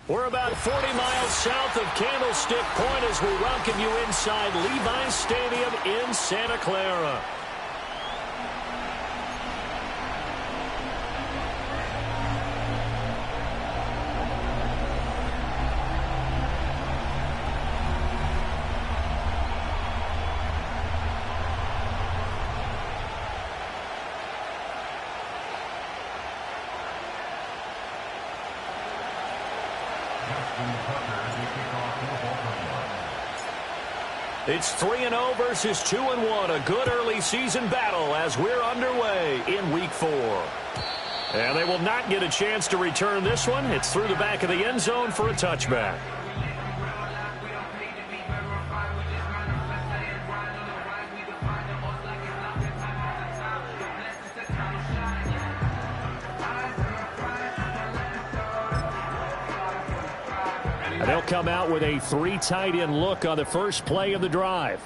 We're about 40 miles south of Candlestick Point as we welcome you inside Levi's Stadium in Santa Clara. It's 3-0 versus 2-1. A good early season battle as we're underway in Week 4. And they will not get a chance to return this one. It's through the back of the end zone for a touchback. They'll come out with a 3 tight end look on the first play of the drive.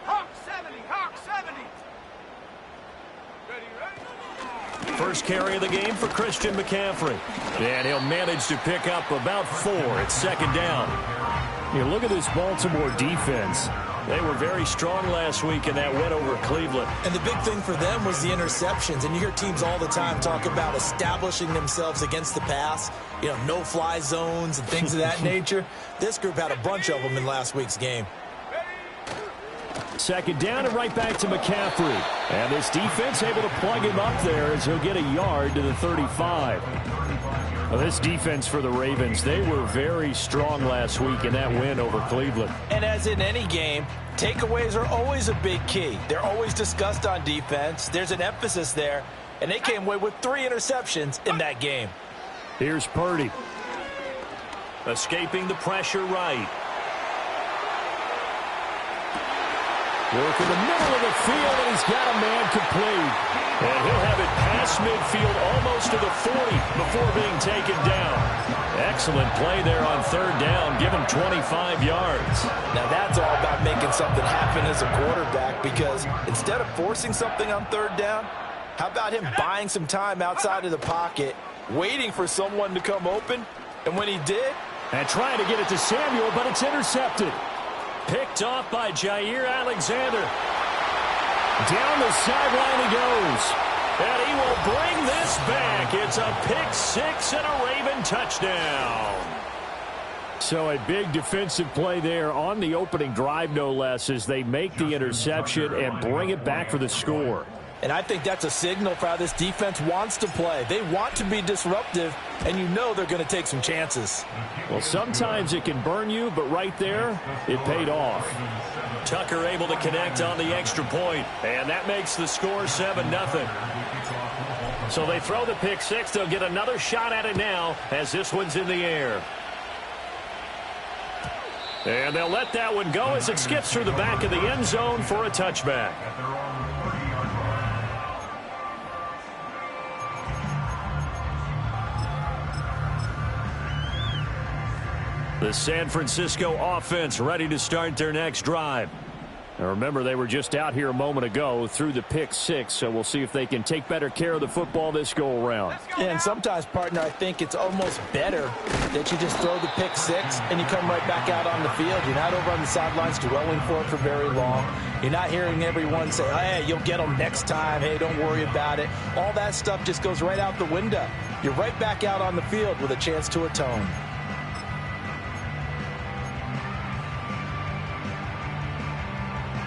Hawk 70, Hawk 70. First carry of the game for Christian McCaffrey. And he'll manage to pick up about 4. It's second down. You look at this Baltimore defense. They were very strong last week in that win over Cleveland. And the big thing for them was the interceptions. And you hear teams all the time talk about establishing themselves against the pass, you know, no-fly zones and things of that nature. This group had a bunch of them in last week's game. Second down and right back to McCaffrey. And this defense able to plug him up there as he'll get a yard to the 35. Well, this defense for the Ravens, they were very strong last week in that win over Cleveland. And as in any game, takeaways are always a big key. They're always discussed on defense. There's an emphasis there. And they came away with 3 interceptions in that game. Here's Purdy. Escaping the pressure right. Working the middle of the field, and he's got a man complete. And he'll have it past midfield almost to the 40 before being taken down. Excellent play there on third down. Give him 25 yards. Now that's all about making something happen as a quarterback, because instead of forcing something on third down, how about him buying some time outside of the pocket, waiting for someone to come open, and when he did... And trying to get it to Samuel, but it's intercepted. Picked off by Jair Alexander. Down the sideline he goes. And he will bring this back. It's a pick 6 and a Raven touchdown. So a big defensive play there on the opening drive, no less, as they make the interception and bring it back for the score. And I think that's a signal for how this defense wants to play. They want to be disruptive, and you know they're going to take some chances. Well, sometimes it can burn you, but right there, it paid off. Tucker able to connect on the extra point, and that makes the score 7-0. So they throw the pick 6. They'll get another shot at it now as this one's in the air. And they'll let that one go as it skips through the back of the end zone for a touchback. The San Francisco offense ready to start their next drive. Now remember, they were just out here a moment ago through the pick 6, so we'll see if they can take better care of the football this go-around. And sometimes, partner, I think it's almost better that you just throw the pick 6 and you come right back out on the field. You're not over on the sidelines dwelling for it for very long. You're not hearing everyone say, hey, you'll get them next time. Hey, don't worry about it. All that stuff just goes right out the window. You're right back out on the field with a chance to atone.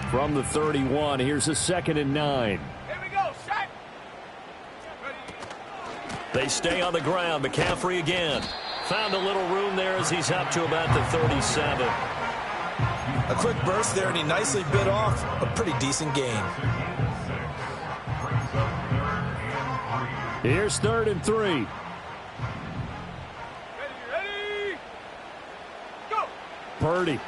From the 31, here's a 2nd and 9. Here we go, set. They stay on the ground. McCaffrey again. Found a little room there as he's up to about the 37. A quick burst there, and he nicely bit off a pretty decent gain. Here's 3rd and 3. Ready, go! Purdy.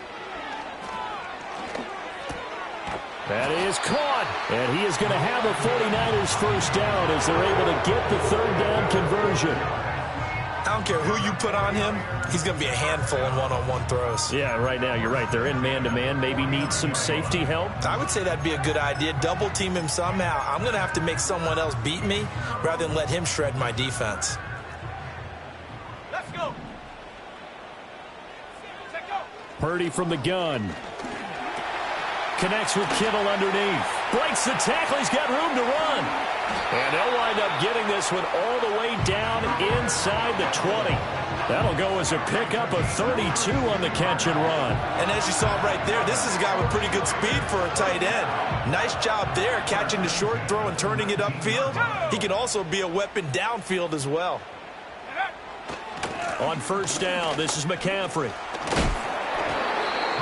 That is caught, and he is going to have a 49ers first down as they're able to get the 3rd down conversion. I don't care who you put on him, he's going to be a handful in one-on-one throws. Yeah, right now, you're right. They're in man-to-man. Maybe need some safety help. I would say that'd be a good idea. Double team him somehow. I'm going to have to make someone else beat me rather than let him shred my defense. Let's go! Check go! Purdy from the gun. Connects with Kittle underneath. Breaks the tackle. He's got room to run. And they'll wind up getting this one all the way down inside the 20. That'll go as a pickup of 32 on the catch and run. And as you saw right there, this is a guy with pretty good speed for a tight end. Nice job there, catching the short throw and turning it upfield. He can also be a weapon downfield as well. On first down, this is McCaffrey.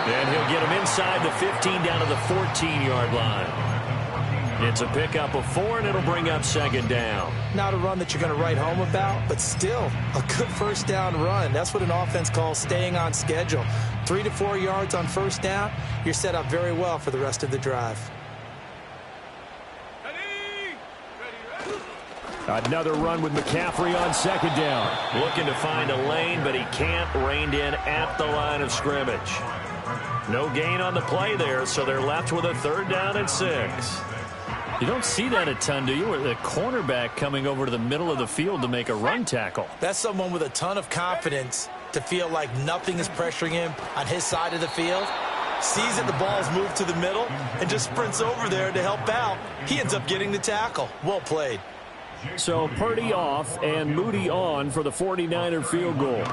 And he'll get him inside the 15 down to the 14-yard line. It's a pickup of 4, and it'll bring up 2nd down. Not a run that you're going to write home about, but still a good first down run. That's what an offense calls staying on schedule. 3 to 4 yards on first down, you're set up very well for the rest of the drive. Another run with McCaffrey on 2nd down. Looking to find a lane, but he can't. Reined in at the line of scrimmage. No gain on the play there, so they're left with a 3rd down and 6. You don't see that a ton, do you? Where the cornerback coming over to the middle of the field to make a run tackle. That's someone with a ton of confidence to feel like nothing is pressuring him on his side of the field. Sees that the ball's moved to the middle and just sprints over there to help out. He ends up getting the tackle. Well played. So Purdy off and Moody on for the 49er field goal.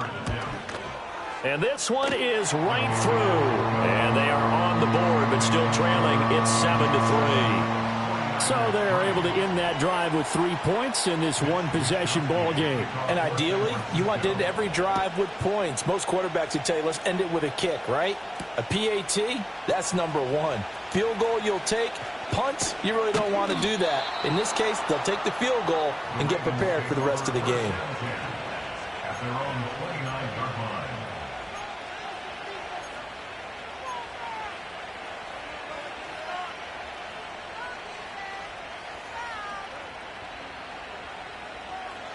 And this one is right through. And they are on the board, but still trailing. It's 7-3. So they're able to end that drive with 3 points in this one-possession ball game. And ideally, you want to end every drive with points. Most quarterbacks would tell you, let's end it with a kick, right? A PAT, that's number 1. Field goal you'll take. Punts, you really don't want to do that. In this case, they'll take the field goal and get prepared for the rest of the game.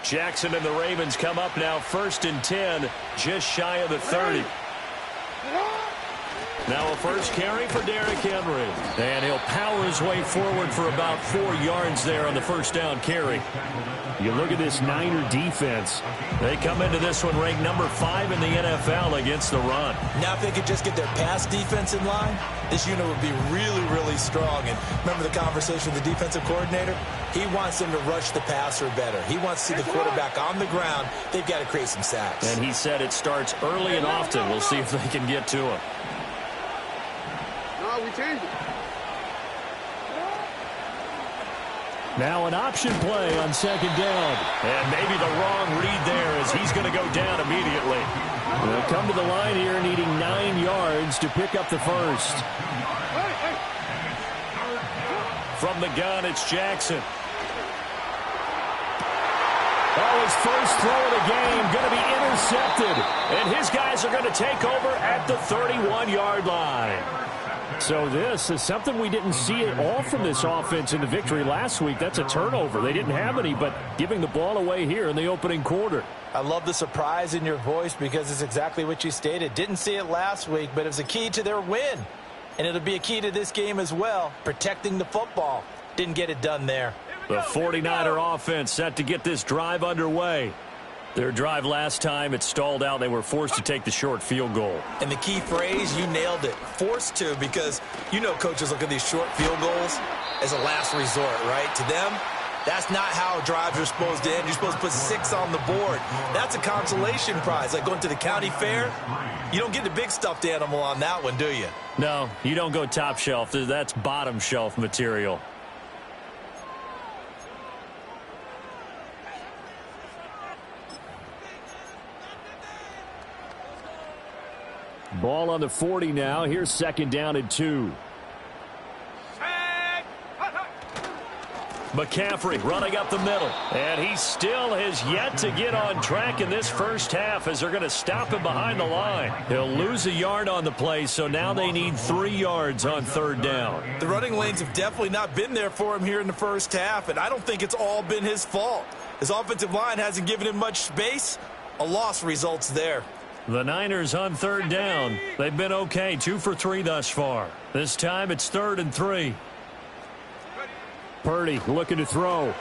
Jackson and the Ravens come up now 1st and 10, just shy of the 30. Now a first carry for Derrick Henry. And he'll power his way forward for about 4 yards there on the first down carry. You look at this Niner defense. They come into this one ranked number 5 in the NFL against the run. Now if they could just get their pass defense in line, this unit would be really, really strong. And remember the conversation with the defensive coordinator? He wants them to rush the passer better. He wants to see the quarterback on the ground. They've got to create some sacks. And he said it starts early and often. We'll see if they can get to him. No, we changed it. Now an option play on 2nd down. And maybe the wrong read there as he's going to go down immediately. They'll come to the line here needing 9 yards to pick up the first. From the gun, it's Jackson. Oh, his first throw of the game going to be intercepted. And his guys are going to take over at the 31-yard line. So this is something we didn't see at all from this offense in the victory last week. That's a turnover. They didn't have any, but giving the ball away here in the opening quarter. I love the surprise in your voice because it's exactly what you stated. Didn't see it last week, but it was a key to their win. And it'll be a key to this game as well, protecting the football. Didn't get it done there. The 49er offense set to get this drive underway. Their drive last time, it stalled out. They were forced to take the short field goal. And the key phrase, you nailed it. Forced to, because you know coaches look at these short field goals as a last resort, right? To them, that's not how drives are supposed to end. You're supposed to put 6 on the board. That's a consolation prize. Like going to the county fair, you don't get the big stuffed animal on that one, do you? No, you don't go top shelf. That's bottom shelf material. Ball on the 40 now. Here's 2nd down and 2. McCaffrey running up the middle. And he still has yet to get on track in this first half as they're going to stop him behind the line. He'll lose a yard on the play, so now they need 3 yards on third down. The running lanes have definitely not been there for him here in the first half, and I don't think it's all been his fault. His offensive line hasn't given him much space. A loss results there. The Niners on third down. They've been okay, 2 for 3 thus far. This time it's 3rd and 3. Purdy looking to throw.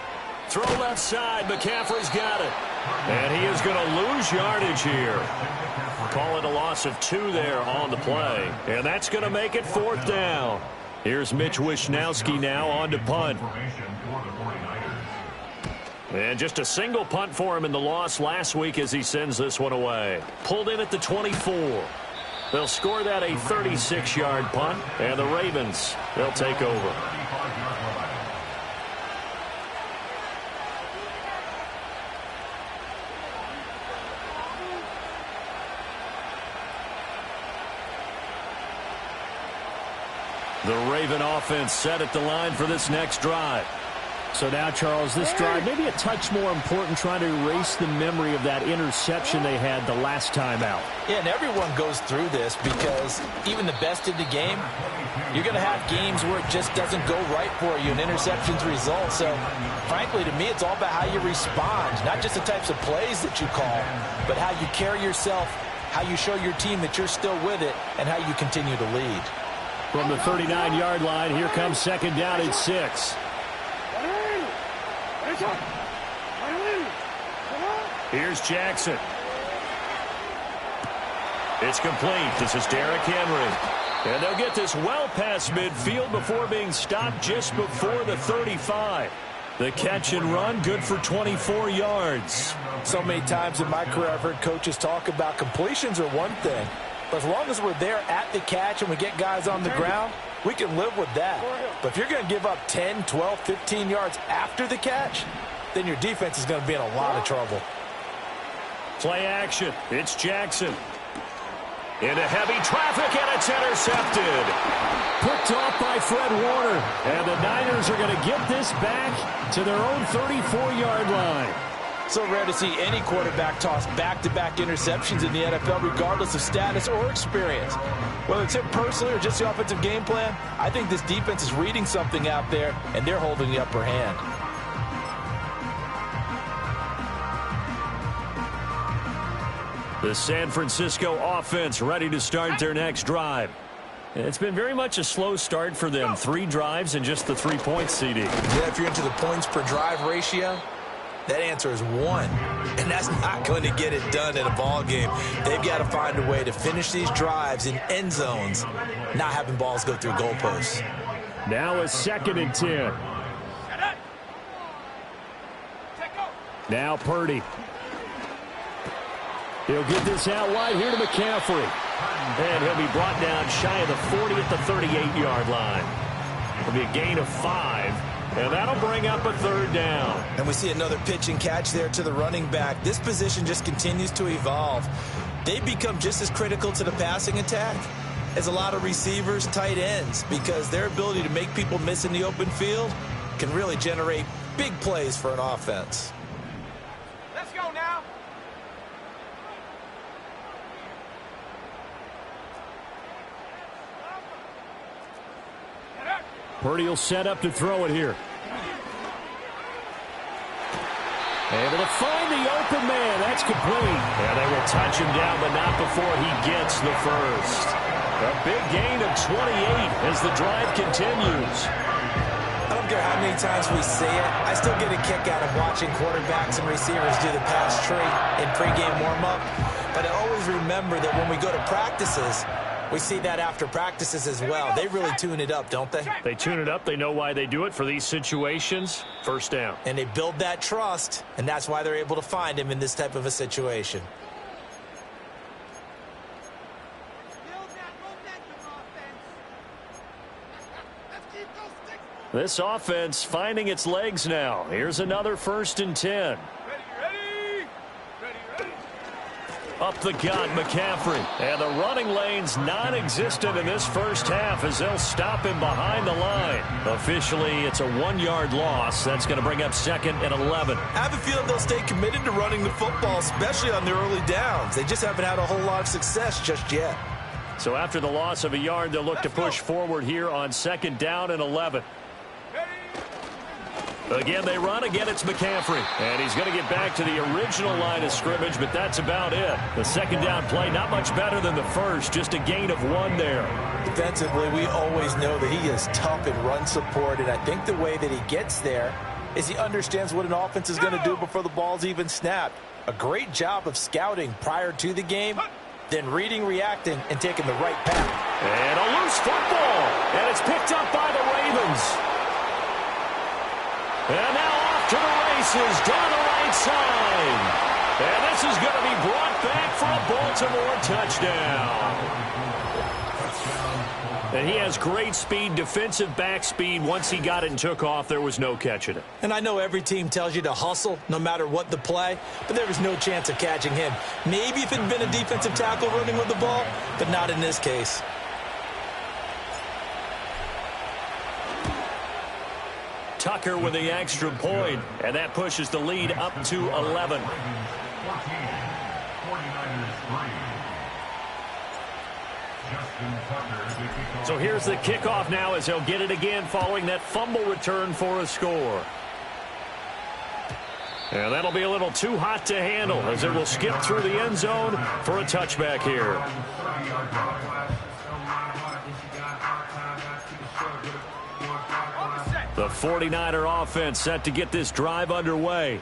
Throw left side. McCaffrey's got it. And he is going to lose yardage here. Call it a loss of 2 there on the play. And that's going to make it 4th down. Here's Mitch Wishnowsky now on to punt. And just a single punt for him in the loss last week as he sends this one away. Pulled in at the 24. They'll score that a 36-yard punt. And the Ravens, they'll take over. The Raven offense set at the line for this next drive. So now, Charles, this drive maybe a touch more important, trying to erase the memory of that interception they had the last time out. Yeah, and everyone goes through this because even the best in the game, you're going to have games where it just doesn't go right for you and interceptions result. So, frankly, to me, it's all about how you respond, not just the types of plays that you call, but how you carry yourself, how you show your team that you're still with it, and how you continue to lead. From the 39-yard line, here comes 2nd down and 6. Here's Jackson. It's complete. This is Derrick Henry. And they'll get this well past midfield before being stopped just before the 35. The catch and run, good for 24 yards. So many times in my career, I've heard coaches talk about completions are one thing. But as long as we're there at the catch and we get guys on the ground, we can live with that. But if you're going to give up 10, 12, 15 yards after the catch, then your defense is going to be in a lot of trouble. Play action. It's Jackson. Into heavy traffic, and it's intercepted. Picked off by Fred Warner. And the Niners are going to get this back to their own 34-yard line. So rare to see any quarterback toss back-to-back interceptions in the NFL, regardless of status or experience. Whether it's him personally or just the offensive game plan, I think this defense is reading something out there, and they're holding the upper hand. The San Francisco offense ready to start their next drive. It's been very much a slow start for them. 3 drives and just the 3 points, CD. Yeah, if you're into the points per drive ratio, that answer is 1. And that's not going to get it done in a ball game. They've got to find a way to finish these drives in end zones, not having balls go through goalposts. Now a 2nd and 10. Now Purdy. He'll get this out wide here to McCaffrey. And he'll be brought down shy of the 40 at the 38-yard line. It'll be a gain of 5. And that'll bring up a 3rd down. And we see another pitch and catch there to the running back. This position just continues to evolve. They've become just as critical to the passing attack as a lot of receivers, tight ends, because their ability to make people miss in the open field can really generate big plays for an offense. Let's go now. Purdy will set up to throw it here. Able to find the open man. That's complete. And they will touch him down, but not before he gets the first. A big gain of 28 as the drive continues. I don't care how many times we see it, I still get a kick out of watching quarterbacks and receivers do the pass tree in pregame warm-up. But I always remember that when we go to practices, we see that after practices as well. They really tune it up, don't they? They tune it up. They know why they do it for these situations. First down. And they build that trust, and that's why they're able to find him in this type of a situation. This offense finding its legs now. Here's another 1st and 10. Ready. A Up the gut, McCaffrey. And the running lane's non-existent in this first half as they'll stop him behind the line. Officially, it's a 1-yard loss. That's going to bring up 2nd and 11. I have a feeling they'll stay committed to running the football, especially on the early downs. They just haven't had a whole lot of success just yet. So after the loss of a yard, they'll look to push forward here on 2nd down and 11. Again, they run. Again, it's McCaffrey. And he's going to get back to the original line of scrimmage, but that's about it. The 2nd down play, not much better than the first. Just a gain of 1 there. Defensively, we always know that he is tough in run support, and I think the way that he gets there is he understands what an offense is going to do before the ball's even snapped. A great job of scouting prior to the game, then reading, reacting, and taking the right path. And a loose football. And it's picked up by the Ravens. And now off to the races down the right side. And this is going to be brought back for a Baltimore touchdown. And he has great speed, defensive back speed. Once he got it and took off, there was no catching it. And I know every team tells you to hustle no matter what the play, but there was no chance of catching him. Maybe if it had been a defensive tackle running with the ball, but not in this case. Tucker with the extra point, and that pushes the lead up to 11. So here's the kickoff now as they'll get it again following that fumble return for a score. And that'll be a little too hot to handle as it will skip through the end zone for a touchback here. The 49er offense set to get this drive underway.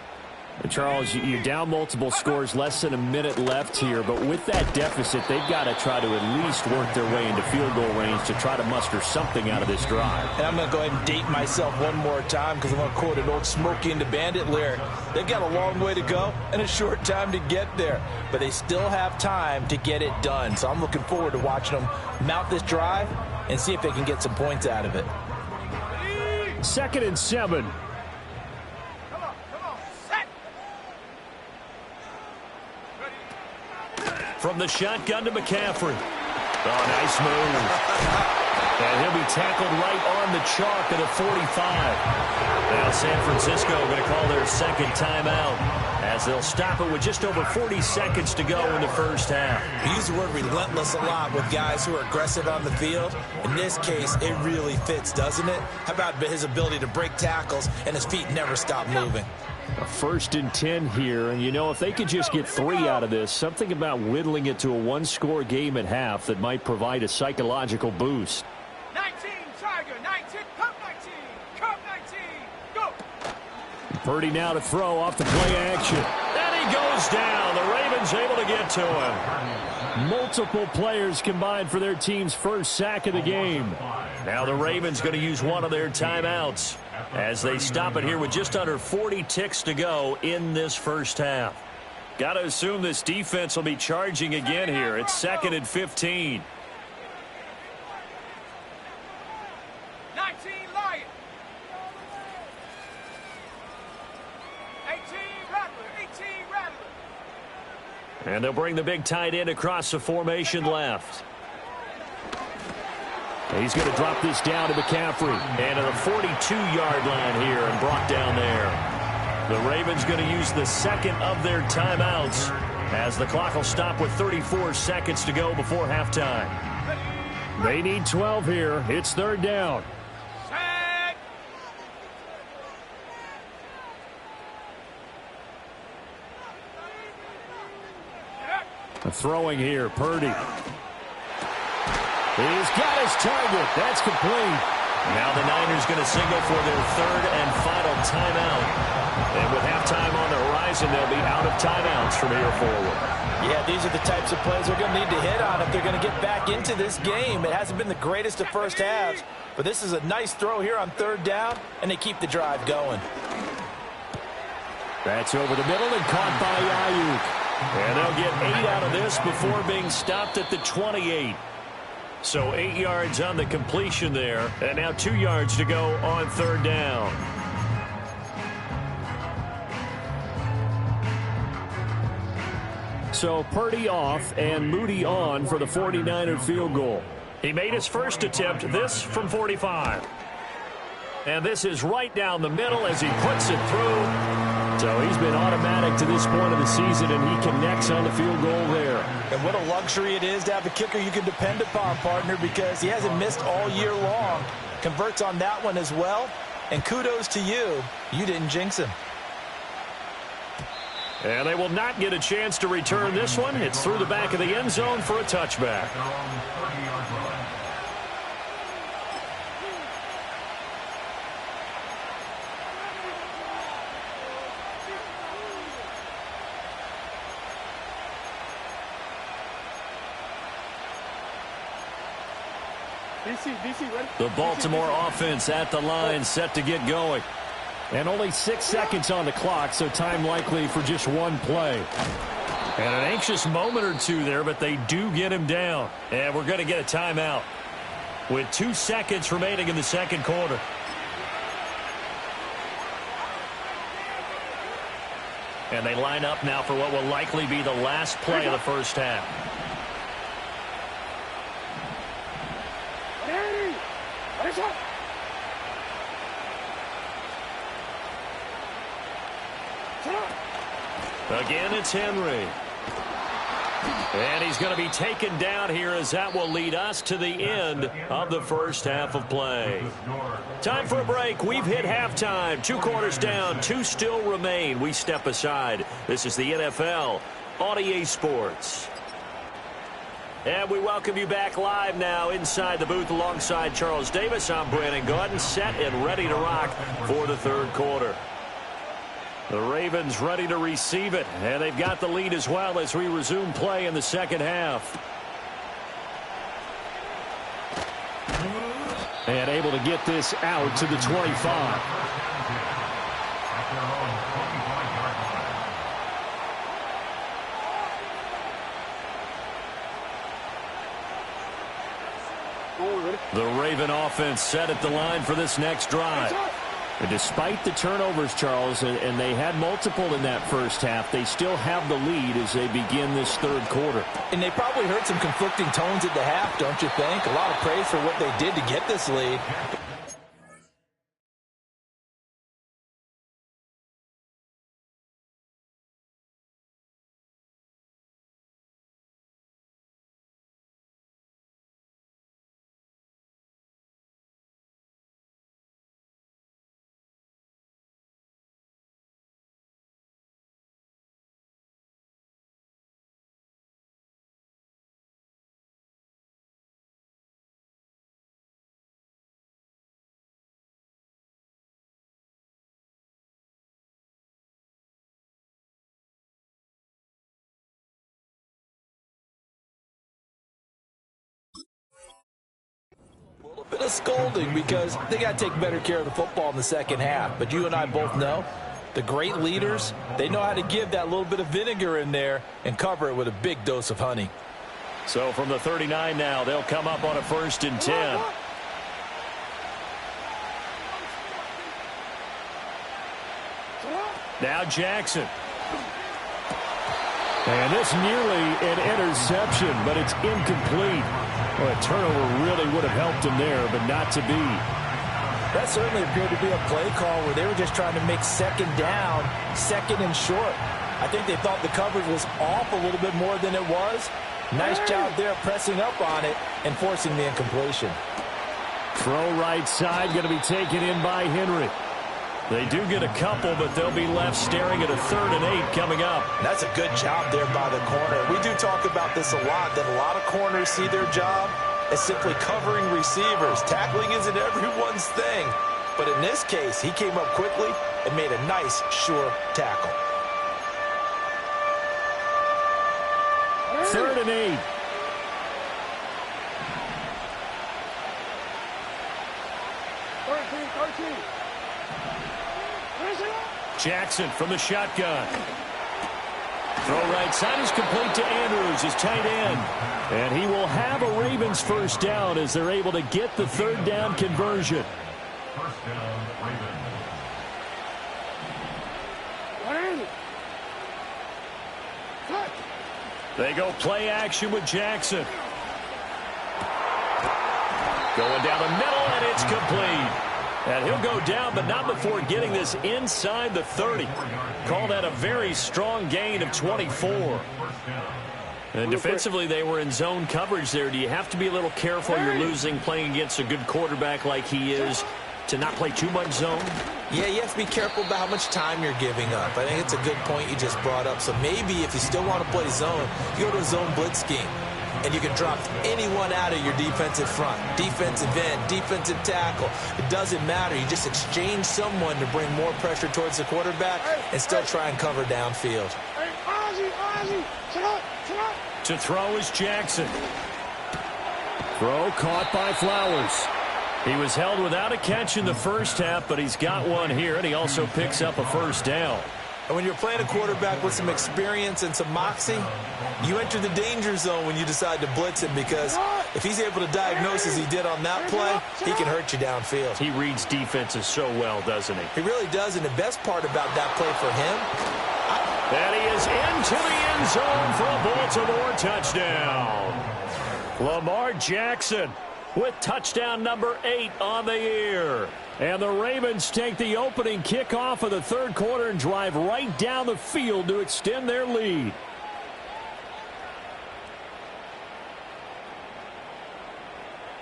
And Charles, you're down multiple scores, less than a minute left here, but with that deficit, they've got to try to at least work their way into field goal range to try to muster something out of this drive. And I'm going to go ahead and date myself one more time because I'm going to quote an old Smokey and the Bandit lyric. They've got a long way to go and a short time to get there, but they still have time to get it done. So I'm looking forward to watching them mount this drive and see if they can get some points out of it. 2nd and 7. From the shotgun to McCaffrey. Oh, nice move. And he'll be tackled right on the chalk at a 45. Now San Francisco going to call their 2nd timeout as they'll stop it with just over 40 seconds to go in the first half. We use the word relentless a lot with guys who are aggressive on the field. In this case, it really fits, doesn't it? How about his ability to break tackles and his feet never stop moving? A 1st and 10 here, and you know, if they could just get 3 out of this, something about whittling it to a 1-score game at half that might provide a psychological boost. 19, Tiger, 19, Cup 19, Cup 19, go! Purdy now to throw off the play action. And he goes down. The Ravens able to get to him. Multiple players combined for their team's first sack of the game. Now the Ravens going to use one of their timeouts as they stop it here with just under 40 ticks to go in this first half. Got to assume this defense will be charging again here. It's 2nd and 15. 19, Lion. 18, Rattler, 18, Rattler. And they'll bring the big tight end across the formation left. He's going to drop this down to McCaffrey. And to the 42-yard line here and brought down there. The Ravens going to use the 2nd of their timeouts as the clock will stop with 34 seconds to go before halftime. They need 12 here. It's 3rd down. Set. Throwing here, Purdy. He's got his target. That's complete. Now the Niners going to signal for their 3rd and final timeout. And with halftime on the horizon, they'll be out of timeouts from here forward. Yeah, these are the types of plays they're going to need to hit on if they're going to get back into this game. It hasn't been the greatest of first halves, but this is a nice throw here on 3rd down, and they keep the drive going. That's over the middle and caught by Ayuk. And they'll get 8 out of this before being stopped at the 28. So 8 yards on the completion there, and now 2 yards to go on 3rd down. So Purdy off and Moody on for the 49er field goal. He made his first attempt, this from 45. And this is right down the middle as he puts it through. So he's been automatic to this point of the season, and he connects on the field goal there. And what a luxury it is to have a kicker you can depend upon, partner, because he hasn't missed all year long. Converts on that one as well. And kudos to you. You didn't jinx him. And they will not get a chance to return this one. It's through the back of the end zone for a touchback. The Baltimore offense at the line, set to get going. And only 6 seconds on the clock, so time likely for just one play. And an anxious moment or two there, but they do get him down. And we're going to get a timeout with 2 seconds remaining in the second quarter. And they line up now for what will likely be the last play of the first half. Again, it's Henry. And he's going to be taken down here as that will lead us to the end of the first half of play. Time for a break. We've hit halftime. 2 quarters down. 2 still remain. We step aside. This is the NFL on EA Sports. And we welcome you back live now inside the booth alongside Charles Davis. I'm Brandon Gaudin, set and ready to rock for the third quarter. The Ravens ready to receive it, and they've got the lead as well as we resume play in the second half. And able to get this out to the 25. The Raven offense set at the line for this next drive. And despite the turnovers, Charles, and they had multiple in that first half, they still have the lead as they begin this third quarter. And they probably heard some conflicting tones at the half, don't you think? A lot of praise for what they did to get this lead. Bit of scolding because they got to take better care of the football in the second half. But you and I both know the great leaders, they know how to give that little bit of vinegar in there and cover it with a big dose of honey. So from the 39 now, they'll come up on a 1st and 10. Now Jackson. And this nearly an interception, but it's incomplete. Well, a turnover really would have helped him there, but not to be. That certainly appeared to be a play call where they were just trying to make second down, second and short. I think they thought the coverage was off a little bit more than it was. Nice job there pressing up on it and forcing the incompletion. Throw right side, going to be taken in by Henry. They do get a couple, but they'll be left staring at a 3rd and 8 coming up. That's a good job there by the corner. We do talk about this a lot, that a lot of corners see their job as simply covering receivers. Tackling isn't everyone's thing. But in this case, he came up quickly and made a nice, sure tackle. 3rd and 8. Jackson from the shotgun. Throw right side is complete to Andrews, his tight end. And he will have a Ravens first down as they're able to get the 3rd down conversion. First down, Ravens. They go play action with Jackson. Going down the middle, and it's complete. And he'll go down, but not before getting this inside the 30. Call that a very strong gain of 24. And defensively, they were in zone coverage there. Do you have to be a little careful? You're losing playing against a good quarterback like he is to not play too much zone? Yeah, you have to be careful about how much time you're giving up. I think it's a good point you just brought up. So maybe if you still want to play zone, you go to a zone blitz scheme. And you can drop anyone out of your defensive front. Defensive end, defensive tackle. It doesn't matter. You just exchange someone to bring more pressure towards the quarterback and still try and cover downfield. To throw is Jackson. Throw caught by Flowers. He was held without a catch in the first half, but he's got one here, and he also picks up a first down. And when you're playing a quarterback with some experience and some moxie, you enter the danger zone when you decide to blitz him, because if he's able to diagnose as he did on that play, he can hurt you downfield. He reads defenses so well, doesn't he? He really does, and the best part about that play for him... And he is into the end zone for a Baltimore touchdown. Lamar Jackson with touchdown number 8 on the year. And the Ravens take the opening kickoff of the third quarter and drive right down the field to extend their lead.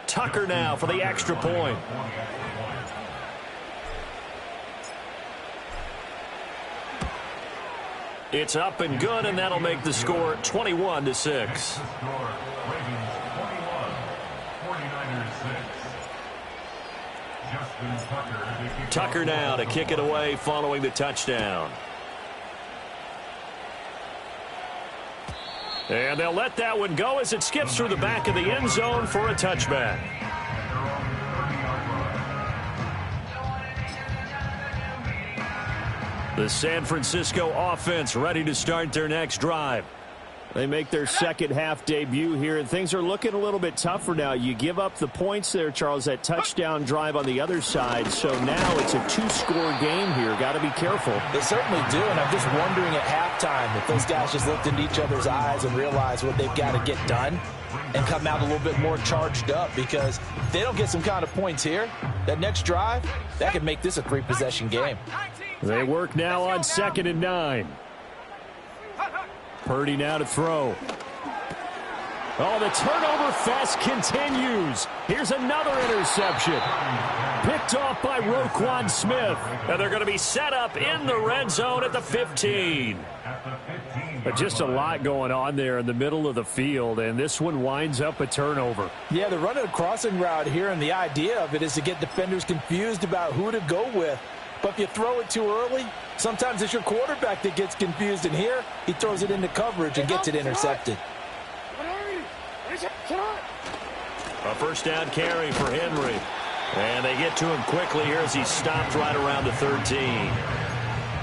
Tucker now for the extra point. It's up and good, and that'll make the score 21-6. Tucker now to kick it away following the touchdown. And they'll let that one go as it skips through the back of the end zone for a touchback. The San Francisco offense ready to start their next drive. They make their second half debut here, and things are looking a little bit tougher now. You give up the points there, Charles, that touchdown drive on the other side. So now it's a 2-score game here. Got to be careful. They certainly do, and I'm just wondering at halftime if those guys just looked into each other's eyes and realized what they've got to get done and come out a little bit more charged up, because if they don't get some kind of points here, that next drive, that could make this a 3-possession game. They work now on 2nd and 9. Purdy now to throw. Oh, the turnover fest continues. Here's another interception. Picked off by Roquan Smith. And they're going to be set up in the red zone at the 15. But just a lot going on there in the middle of the field, and this one winds up a turnover. Yeah, they're running a crossing route here, and the idea of it is to get defenders confused about who to go with. But if you throw it too early, sometimes it's your quarterback that gets confused, and here he throws it into coverage and gets it intercepted. A first down carry for Henry. And they get to him quickly here as he stopped right around the 13.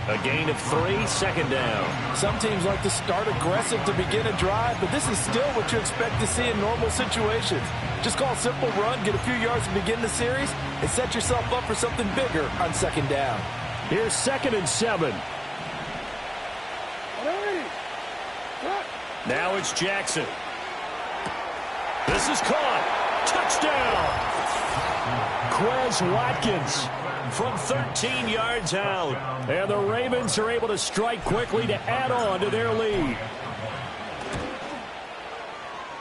A gain of 3, 2nd down. Some teams like to start aggressive to begin a drive, but this is still what you expect to see in normal situations. Just call a simple run, get a few yards to begin the series, and set yourself up for something bigger on 2nd down. Here's 2nd and 7. Now it's Jackson. This is caught. Touchdown. Quez Watkins from 13 yards out. And the Ravens are able to strike quickly to add on to their lead.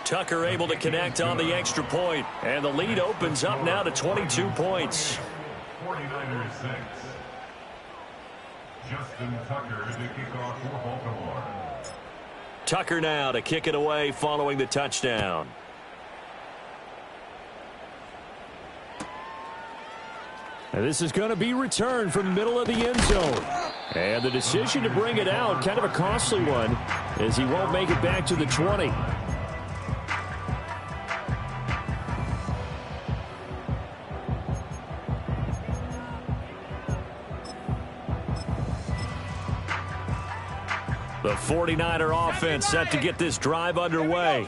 Tucker able to connect on the extra point. And the lead opens up now to 22 points. 49ers 6. Justin Tucker to kick off for Baltimore. Tucker now to kick it away following the touchdown. And this is going to be returned from the middle of the end zone. And the decision to bring it out, kind of a costly one, as he won't make it back to the 20. The 49er offense set to get this drive underway.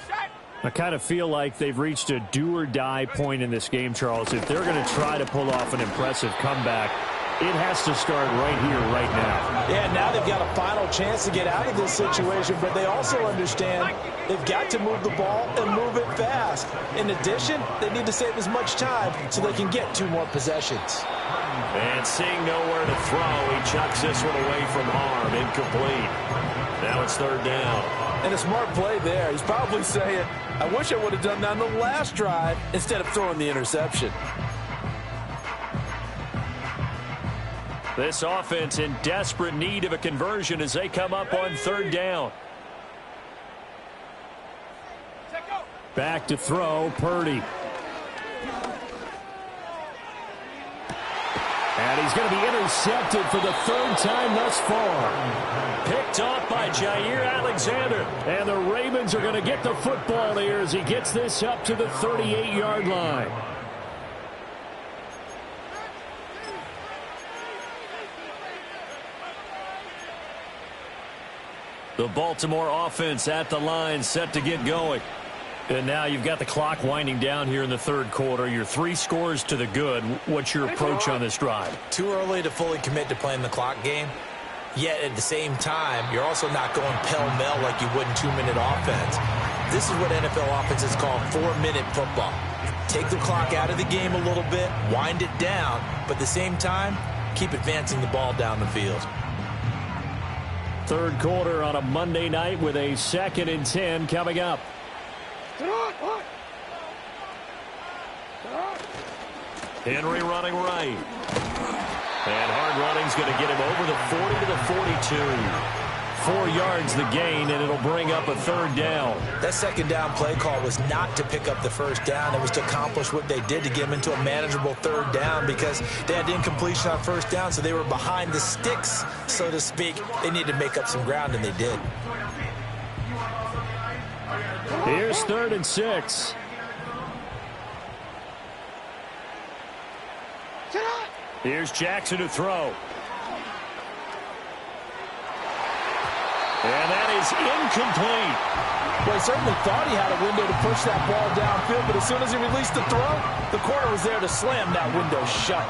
I kind of feel like they've reached a do-or-die point in this game, Charles. If they're going to try to pull off an impressive comeback, It has to start right here, right now. Yeah, now they've got a final chance to get out of this situation, but they also understand they've got to move the ball and move it fast. In addition, they need to save as much time so they can get 2 more possessions. And seeing nowhere to throw, he chucks this one away from harm. Incomplete. Now it's 3rd down. And a smart play there. He's probably saying, I wish I would have done that on the last drive instead of throwing the interception. This offense in desperate need of a conversion as they come up on 3rd down. Back to throw, Purdy. And he's going to be intercepted for the 3rd time thus far. Picked off by Jair Alexander. And the Ravens are going to get the football here as he gets this up to the 38-yard line. The Baltimore offense at the line, set to get going. And now you've got the clock winding down here in the 3rd quarter. You're 3 scores to the good. What's your approach on this drive? Too early to fully commit to playing the clock game. Yet at the same time, you're also not going pell-mell like you would in 2-minute offense. This is what NFL offenses call 4-minute football. Take the clock out of the game a little bit, wind it down, but at the same time, keep advancing the ball down the field. 3rd quarter on a Monday night with a 2nd and 10 coming up. Henry running right. And hard running's going to get him over the 40 to the 42. 4 yards the gain, and it'll bring up a 3rd down. That 2nd down play call was not to pick up the 1st down. It was to accomplish what they did to get them into a manageable 3rd down because they had incompletion on 1st down, so they were behind the sticks, so to speak. They needed to make up some ground, and they did. Here's 3rd and 6. Here's Jackson to throw. And that is incomplete. Well, he certainly thought he had a window to push that ball downfield, but as soon as he released the throw, the corner was there to slam that window shut.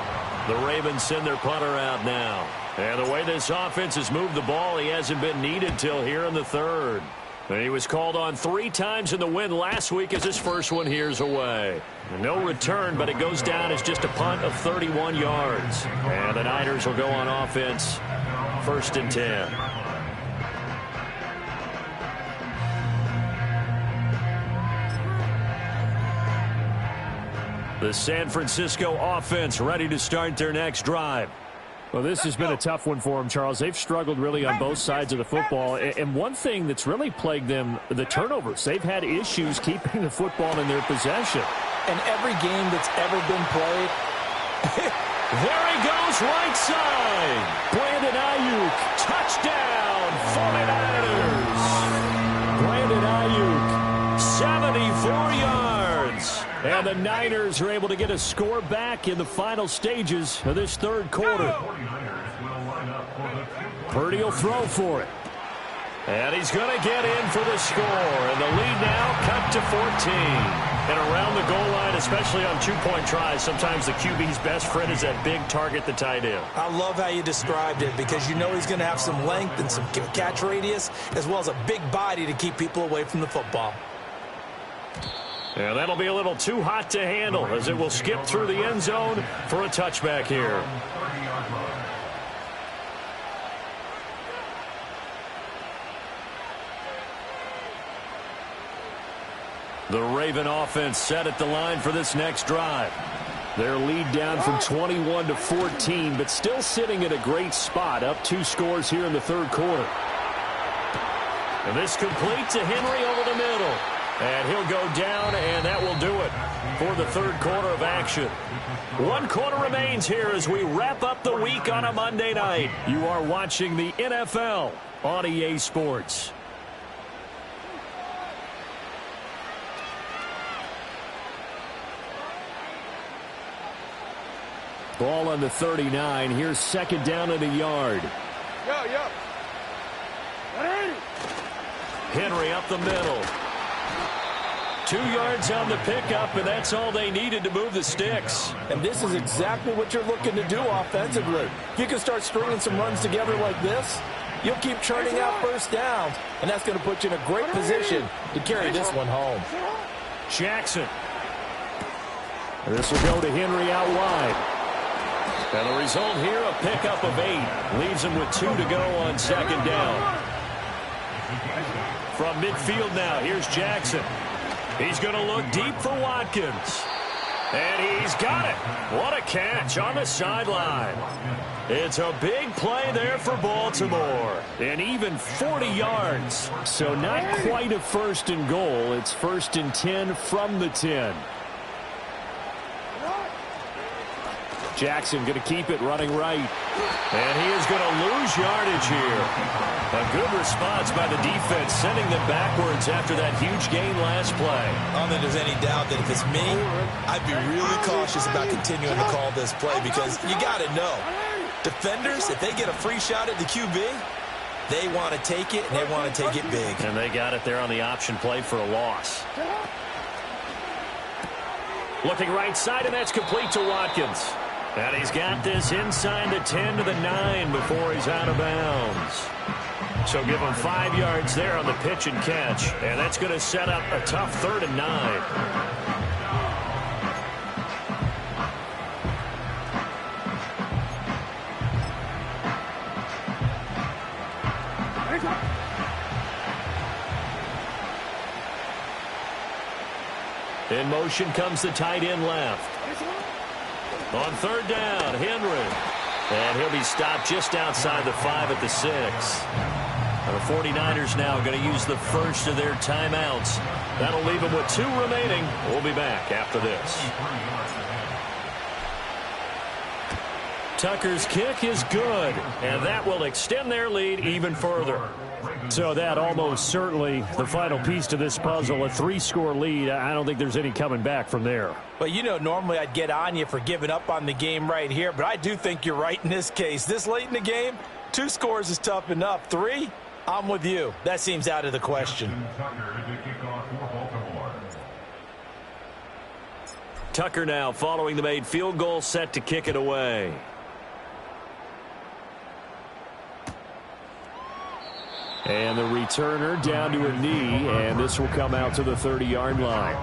The Ravens send their punter out now. And the way this offense has moved the ball, he hasn't been needed till here in the 3rd. And he was called on 3 times in the win last week as his first one here's away. No return, but it goes down as just a punt of 31 yards. And the Niners will go on offense, 1st and 10. The San Francisco offense ready to start their next drive. Well, this has been a tough one for them, Charles. They've struggled really on both sides of the football. And one thing that's really plagued them, the turnovers. They've had issues keeping the football in their possession. And every game that's ever been played. There he goes, right side. Brandon Ayuk, touchdown, 49ers. Brandon Ayuk, 74 yards. And the Niners are able to get a score back in the final stages of this 3rd quarter. Purdy will throw for it. And he's going to get in for the score. And the lead now cut to 14. And around the goal line, especially on 2-point tries, sometimes the QB's best friend is that big target, the tight end. I love how you described it because you know he's going to have some length and some catch radius as well as a big body to keep people away from the football. And that'll be a little too hot to handle as it will skip through the end zone for a touchback here. The Raven offense set at the line for this next drive. Their lead down from 21 to 14, but still sitting at a great spot, up 2 scores here in the 3rd quarter. And this complete to Henry over the middle. And he'll go down, and that will do it for the 3rd quarter of action. 1 quarter remains here as we wrap up the week on a Monday night. You are watching the NFL on EA Sports. Ball on the 39. Here's 2nd down and a yard. Henry up the middle. 2 yards on the pickup, and that's all they needed to move the sticks. And this is exactly what you're looking to do offensively. If you can start stringing some runs together like this, you'll keep churning out first downs, and that's going to put you in a great position to carry this one home. Jackson. This will go to Henry out wide. And the result here, a pickup of 8. Leaves him with 2 to go on second down. From midfield now, here's Jackson. He's going to look deep for Watkins. And he's got it. What a catch on the sideline. It's a big play there for Baltimore. And even 40 yards. So not quite a first and goal. It's 1st and 10 from the 10. Jackson going to keep it running right. And he is going to lose yardage here. A good response by the defense, sending them backwards after that huge gain last play. I don't think there's any doubt that if it's me, I'd be really cautious about continuing to call this play because you got to know, defenders, if they get a free shot at the QB, they want to take it, and they want to take it big. And they got it there on the option play for a loss. Looking right side, and that's complete to Watkins. And he's got this inside the 10 to the 9 before he's out of bounds. So give him 5 yards there on the pitch and catch. And that's going to set up a tough 3rd and 9. In motion comes the tight end left. On 3rd down, Henry. And he'll be stopped just outside the 5 at the 6. And the 49ers now going to use the first of their timeouts. That'll leave them with 2 remaining. We'll be back after this. Tucker's kick is good, and that will extend their lead even further. So that almost certainly the final piece to this puzzle, a 3-score lead. I don't think there's any coming back from there. But, you know, normally I'd get on you for giving up on the game right here, but I do think you're right in this case. This late in the game, 2 scores is tough enough. 3, I'm with you. That seems out of the question. Tucker now following the made field goal, set to kick it away. And the returner down to a knee, and this will come out to the 30-yard line.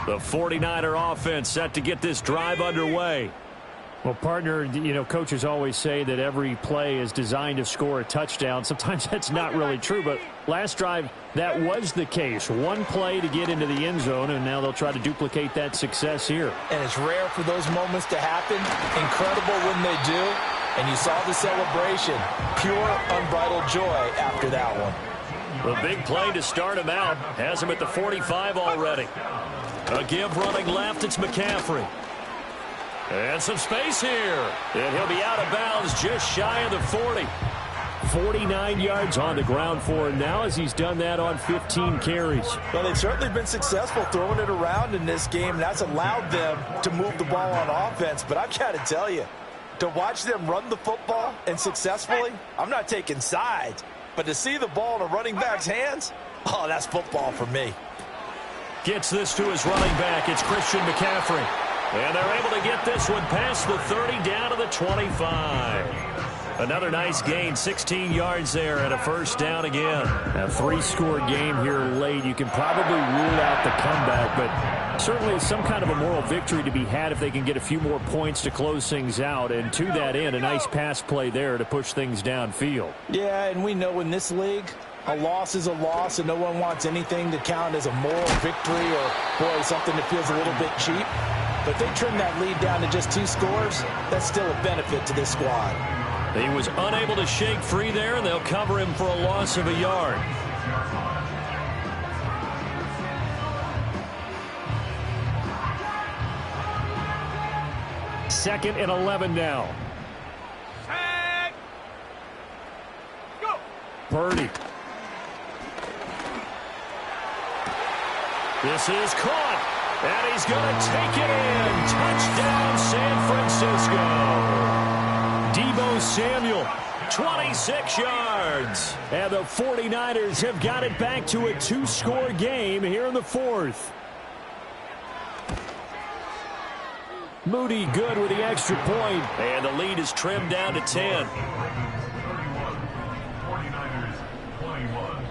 The 49er offense set to get this drive underway. Well, partner, you know, coaches always say that every play is designed to score a touchdown. Sometimes that's not really true, but last drive, that was the case. 1 play to get into the end zone, and now they'll try to duplicate that success here. And it's rare for those moments to happen. Incredible when they do. And you saw the celebration. Pure, unbridled joy after that one. The big play to start him out has him at the 45 already. A give running left, it's McCaffrey. And some space here. And he'll be out of bounds just shy of the 40. 49 yards on the ground for him now as he's done that on 15 carries. Well, they've certainly been successful throwing it around in this game. That's allowed them to move the ball on offense. But I've got to tell you, to watch them run the football and successfully, I'm not taking sides. But to see the ball in a running back's hands, oh, that's football for me. Gets this to his running back. It's Christian McCaffrey. And they're able to get this one past the 30 down to the 25. Another nice gain, 16 yards there and a first down again. A 3-score game here late. You can probably rule out the comeback, but certainly some kind of a moral victory to be had if they can get a few more points to close things out. And to that end, a nice pass play there to push things downfield. Yeah, and we know in this league, a loss is a loss, and no one wants anything to count as a moral victory or, boy, something that feels a little bit cheap. But if they trim that lead down to just 2 scores, that's still a benefit to this squad. He was unable to shake free there, and they'll cover him for a loss of a yard. Second and 11 now. Set. Go. Purdy. This is caught, and he's going to take it in. Touchdown, San Francisco. Deebo Samuel, 26 yards. And the 49ers have got it back to a 2-score game here in the fourth. Moody good with the extra point. And the lead is trimmed down to 10. 49ers 21.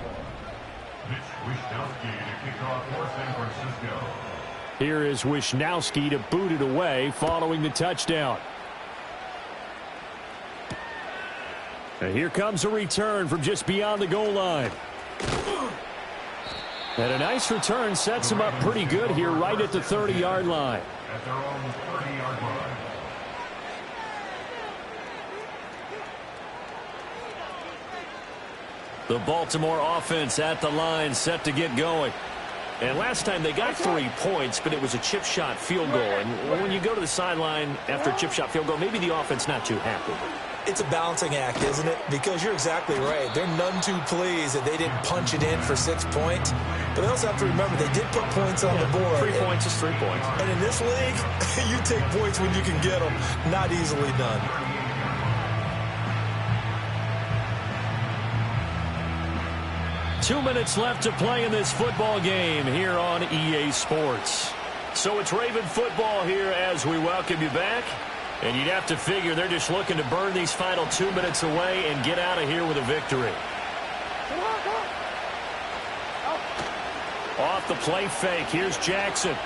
Mitch Wishnowsky to kick off for San Francisco. Here is Wishnowsky to boot it away following the touchdown. And here comes a return from just beyond the goal line. And a nice return sets him up pretty good here right at the 30-yard line. At their own 30-yard line. The Baltimore offense at the line, set to get going. And last time they got 3 points, but it was a chip shot field goal. And when you go to the sideline after a chip shot field goal, maybe the offense not too happy. It's a balancing act, isn't it? Because you're exactly right. They're none too pleased that they didn't punch it in for 6 points. But they also have to remember they did put points on the board. 3 points is 3 points. And in this league, you take points when you can get them. Not easily done. Two minutes left to play in this football game here on EA Sports. So it's Raven football here as we welcome you back. And you'd have to figure they're just looking to burn these final 2 minutes away and get out of here with a victory. Off the play fake, here's Jackson.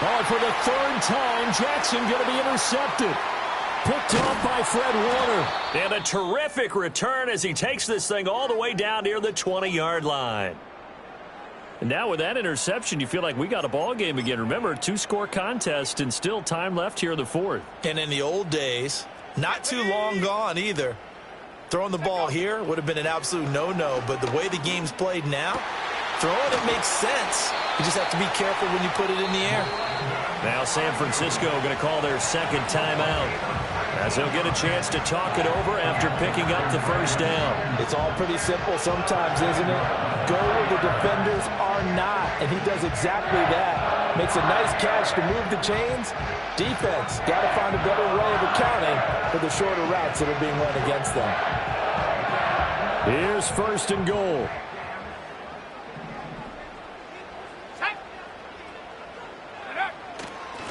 Oh, for the 3rd time, Jackson going to be intercepted. Picked off by Fred Warner. And a terrific return as he takes this thing all the way down near the 20-yard line. And now with that interception, you feel like we got a ball game again. Remember, 2-score contest and still time left here in the fourth. And in the old days, not too long gone either. Throwing the ball here would have been an absolute no-no, but the way the game's played now, throwing it makes sense. You just have to be careful when you put it in the air. Now San Francisco going to call their second timeout as they'll get a chance to talk it over after picking up the first down. It's all pretty simple sometimes, isn't it? Go where the defenders are not, and he does exactly that. Makes a nice catch to move the chains. Defense, got to find a better way of accounting for the shorter routes that are being run against them. Here's 1st and goal.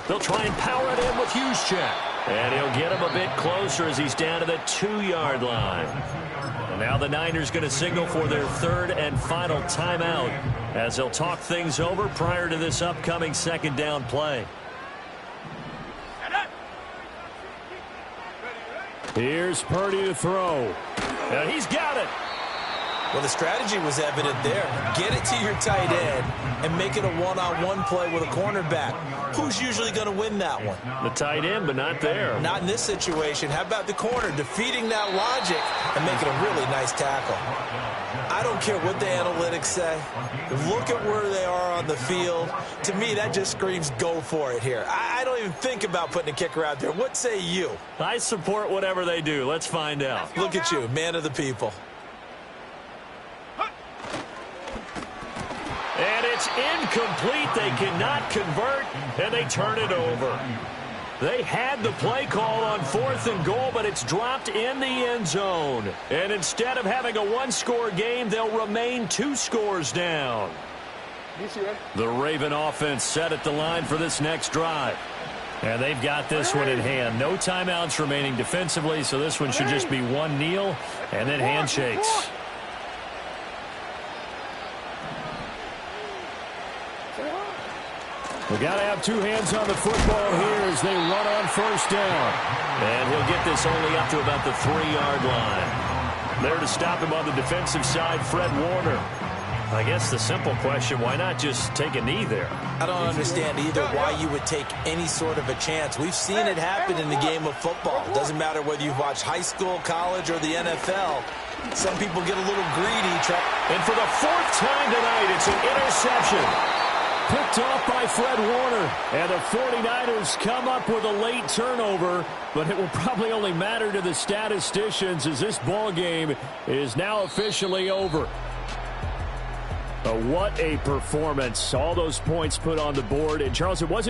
They'll try and power it in with Juszczyk. And he'll get him a bit closer as he's down to the 2-yard line. And now the Niners going to signal for their 3rd and final timeout as they'll talk things over prior to this upcoming 2nd down play. Here's Purdy to throw. And he's got it. Well, the strategy was evident there. Get it to your tight end and make it a one-on-one play with a cornerback. Who's usually going to win that one? The tight end, but not there. Not in this situation. How about the corner defeating that logic and making a really nice tackle? I don't care what the analytics say. Look at where they are on the field. To me, that just screams go for it here. I don't even think about putting a kicker out there. What say you? I support whatever they do. Let's find out. Look at you, man of the people. And it's incomplete. They cannot convert, and they turn it over. They had the play call on 4th and goal, but it's dropped in the end zone. And instead of having a 1-score game, they'll remain 2 scores down. The Raven offense set at the line for this next drive. And they've got this one in hand. No timeouts remaining defensively, so this one should just be one kneel and then handshakes. We got to have 2 hands on the football here as they run on 1st down. And he'll get this only up to about the 3-yard line. There to stop him on the defensive side, Fred Warner. I guess the simple question, why not just take a knee there? I don't understand either why you would take any sort of a chance. We've seen it happen in the game of football. It doesn't matter whether you've watched high school, college, or the NFL. Some people get a little greedy. And for the 4th time tonight, it's an interception. Picked off by Fred Warner. And the 49ers come up with a late turnover, but it will probably only matter to the statisticians as this ball game is now officially over. What a performance. All those points put on the board. And, Charles, it wasn't